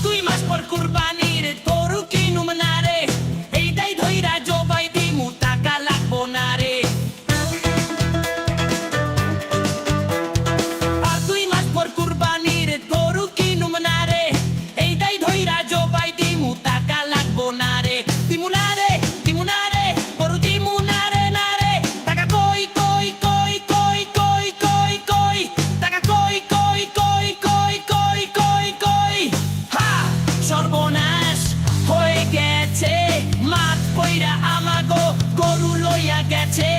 2 মাস পর কুরবানির গরু কিনুম না রে, এইটাই ধইরা জবাই দিমু টাকা লাগবো না রে। আর 2 মাস পর কুরবানির গরু কিনুম না রে, এইটাই ধইরা জবাই দিমু টাকা লাগবো না রে। দিমু না রে, দিমু না রে, গরু দিমু না রে, না রে। টাকা কই কই কই কই কই কই কই, টাকা কই কই কই কই কই কই কই। হা, সর্বনাশ হয়ে গেছে, মাঠ কইরা আমাগো গরু লইয়া গেছে।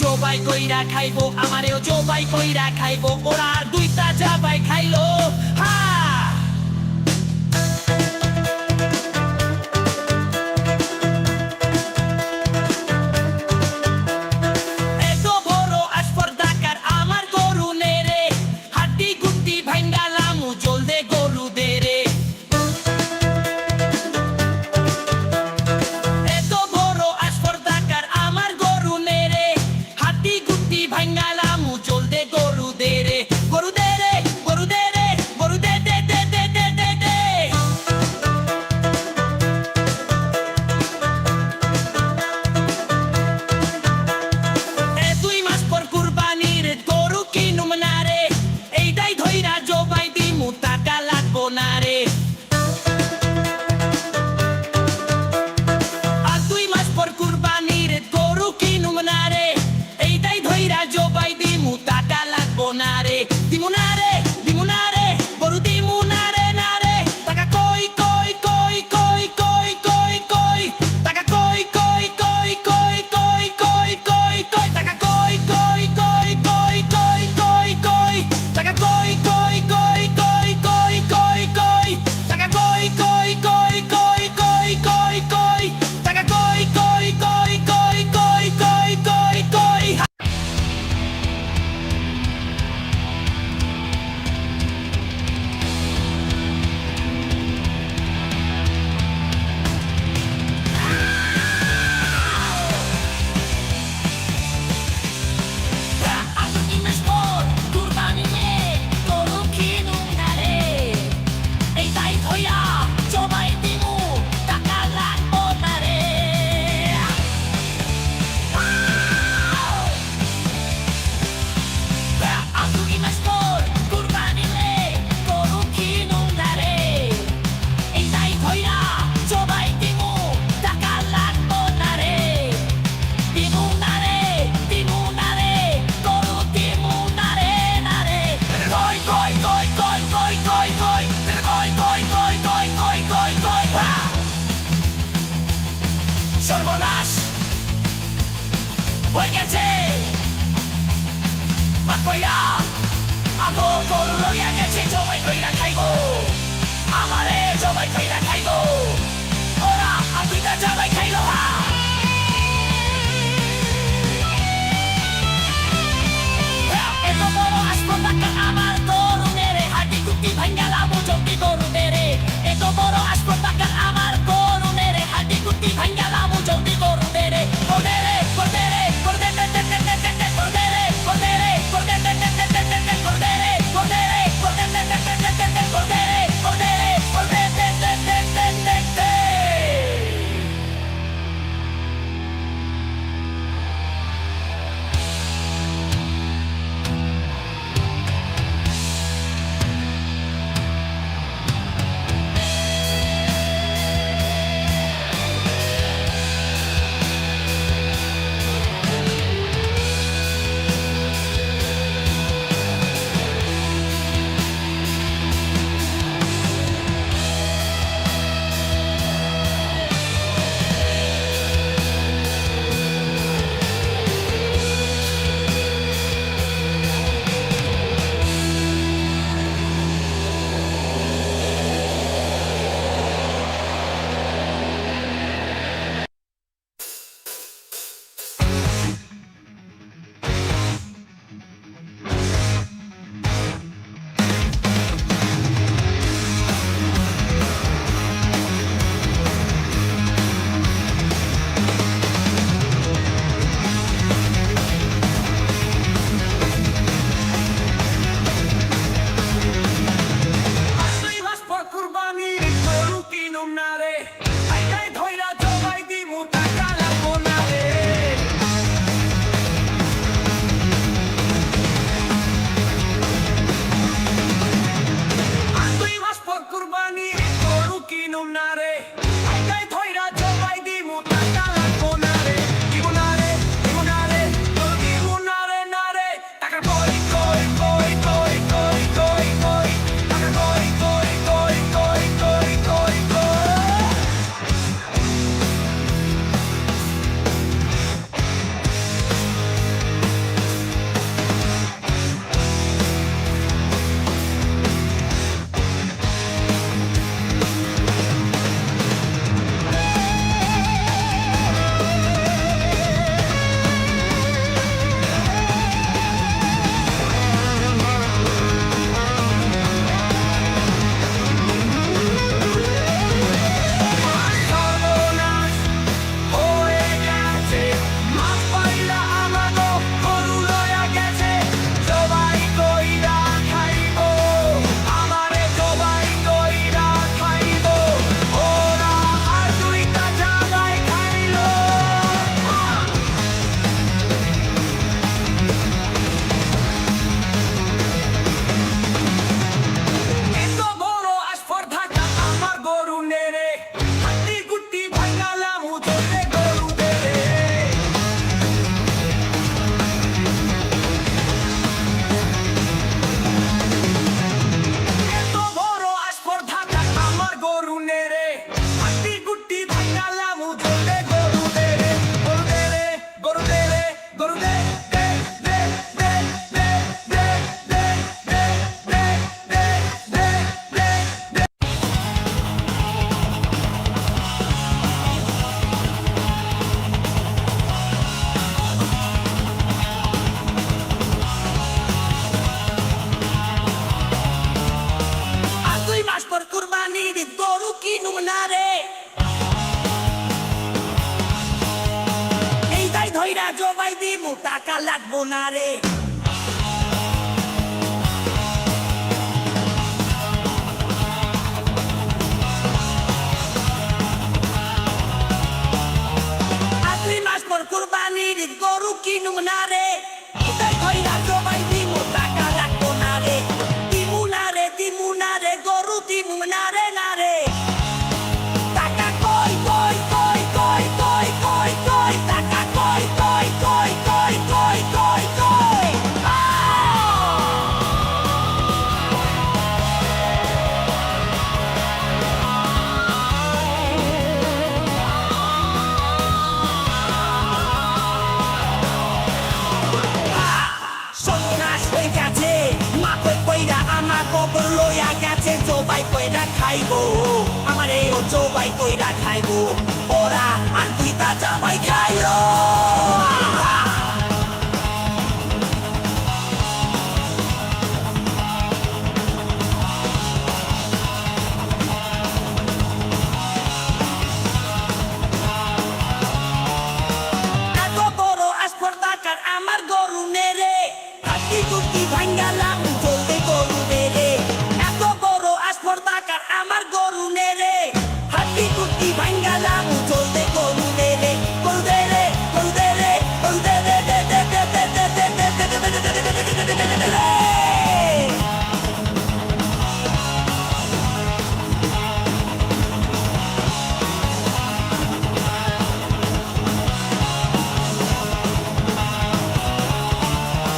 জবাই কইরা খাইবো, আমারেও জবাই কইরা খাইবো, ওরা আর 2টা জবাই খাইলো। হা, এত বড় আসপর্দাকার আমার গরু নে রে, হাড্ডি গুড্ডি ভাইঙ্গা লামু জলদে গরু দে রে। এত বড় আসপর্দাকার আমার গরু নে রে, হাড্ডি গুড্ডি ভাইঙ্গা লামু জলদে গরু দে রে। গরু দে রে, গরু দে রে, গরু দে দে দে দে দে দে দে। এ 2 মাস পর কুরবানির গরু কিনুম না রে, এইটাই ধইরা জবাই দিমু টাকা লাগবো না রে। আর 2 মাস পর কুরবানির গরু কিনুম না রে, এইটাই ধইরা জবাই দিমু টাকা লাগবো না রে। দিমু না রে, দিমু না রে, গরু দিমু না রে, না রে। টাকা কই কই কই কই কই কই কই, টাকা কই কই কই কই কই কই কই কই, টাকা কই কই কই কই কই কই কই, টাকা কই কই কই কই কই কই কই, টাকা কই কই কই কই কই কই কই, টাকা কই কই কই কই কই কই কই কই। আর 2 মাস পর কুরবানির গরু কিনুম না রে, এইটাই ধইরা জবাই দিমু টাকা লাগবো না রে। আর 2 মাস পর কুরবানির গরু কিনুম না রে, এইটাই ধইরা জবাই দিমু টাকা লাগবো না রে। দিমু না রে, দিমু না রে, গরু দিমু না রে, না রে। কই কই কই কই কই কই কই, কই কই কই কই কই কই কই। হা, সর্বনাশ হয়ে গেছে, মাঠ কইরা আগো গরু লইয়া গেছে, জবাই কইরা খাইবো, আমারে জবাই কইরা খাইবো, ওরা আর 2টা জবাই খাইলো। হা, এত বড় আসপর্দাকার আমার গরু নে রে, হাড্ডি গুড্ডি ভাইঙ্গা লামু জলদি গরু দে রে। এত বড় আসপর্দাকার আমার গরু নে রে, হাড্ডি গুড্ডি ভাইঙ্গা লামু জলদি গরু দে রে। গরু দে রে, গরু দে রে, গরু দে দে দে দে দে দে দে, গরু দে রে, গরু দে রে, গরু দে দে দে দে দে দে দে, গরু দে রে, গরু দে রে, গরু দে দে দে দে দে দে দে, গরু দে রে, কিনুম না রে আইকাই ধইরা জবাই দিমু টাকা লাগবো না রে আর 2 মাস পর কুরবানি গরু কিনুম না রে আইকাই ধইরা জবাই দিমু টাকা লাগবো না রে দিমু না রে দিমু না রে গরু দিমু না রে না রে টাকা কই কই কই কই কই কই কই টাকা কই কই কই কই কই কই কই সর্বনাশ হয়ে গেছে মাছ পাইলা আমাগো গরু লয়া গেছে জবাই কইরা খাইবো আমারে জবাই কইরা খাইবো ওরা আর 2টা জায়গায় খাইলো এত বড় আস্পর্ধাটা আমার গরু নেড়ে হাড্ডি গুটি ভাঙালাম উঠে গরু বেড়ে এত বড় আস্পর্ধাটা আমার গরু নেড়ে হাড্ডি গুটি ভাঙালাম উঠে গরু বেড়ে গরু বেড়ে গরু বেড়ে গরু দে দে দে দে দে দে দে দে দে দে দে দে দে আর 2 মাস পর কুরবানির গরু কিনুম না রে এইটাই ধইরা জবাই দিমু টাকা লাগবো না রে আর 2 মাস পর কুরবানির গরু কিনুম না রে এইটাই ধইরা জবাই দিমু টাকা লাগবো না রে দিমু না রে দিমু না রে গরু দিমু না রে না রে টাকা কই কই কই কই কই কই কই টাকা কই কই কই কই কই কই কই সন্ন্যাস হয়ে গেছে মাপে কইরা আমার গোবর লইয়া গেছে জবাই কইরা খাইবো আমারে ও জবাই কইরা খাইবো ওরা আর 2টা জবাই খাইলো এত বড় আস্পর্ধাকার আমার গরু নেড়ে হাড্ডি গুটি ভাঙালাম চলতে গরু বেড়ে এত বড় আস্পর্ধাকার আমার গরু নেড়ে হাড্ডি গুটি ভাঙালাম চলতে গরু নেড়ে গরু দেড়ে গরু দেড়ে গরু দেড়ে দে দে দে দে দে দে দে দে দে দে দে দে দে দে দে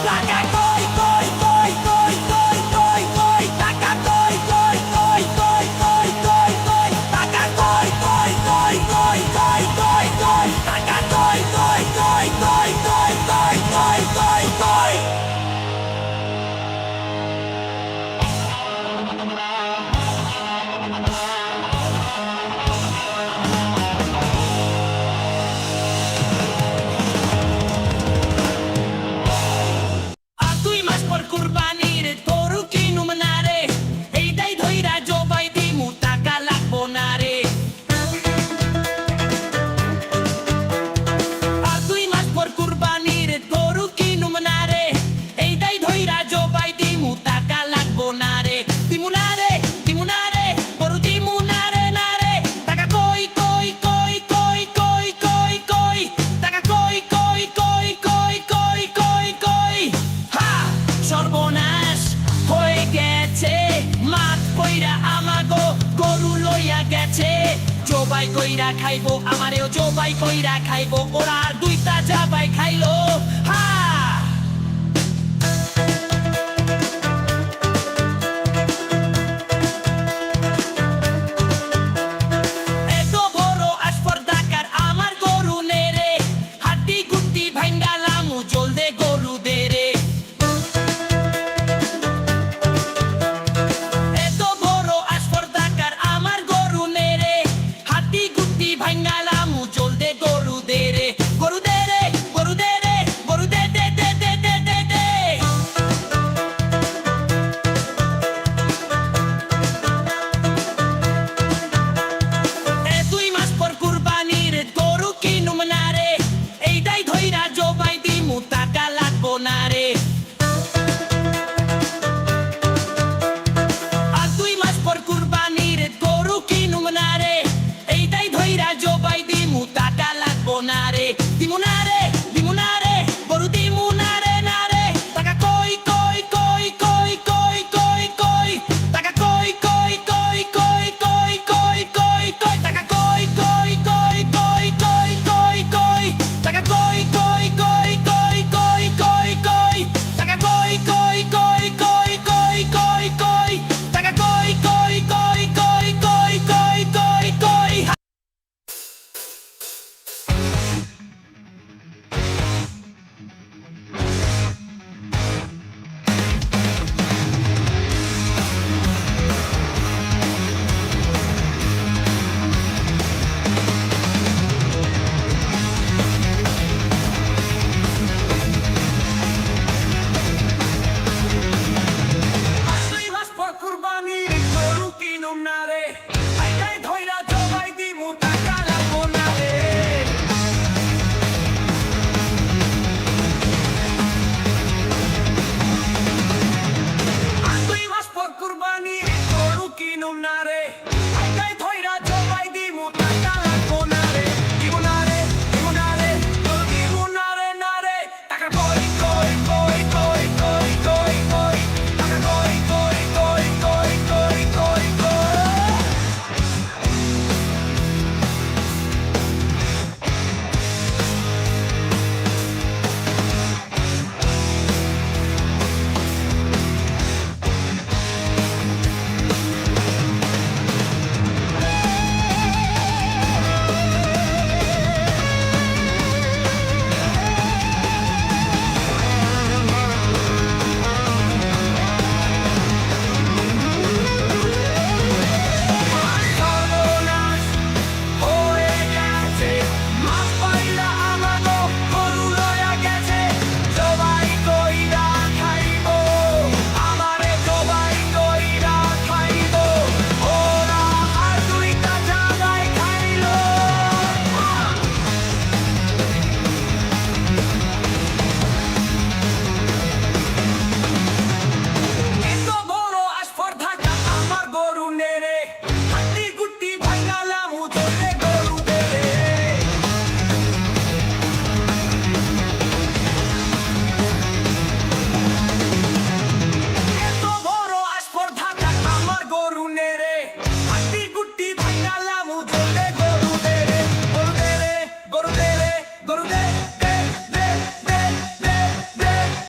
টাকা কই কই কই কই কই কই কই টাকা কই কই কই কই কই কই জবাই কইরা খাইবো আমারেও জবাই কইরা খাইবো ওরা আর দুইটা জবাই খাইলো হা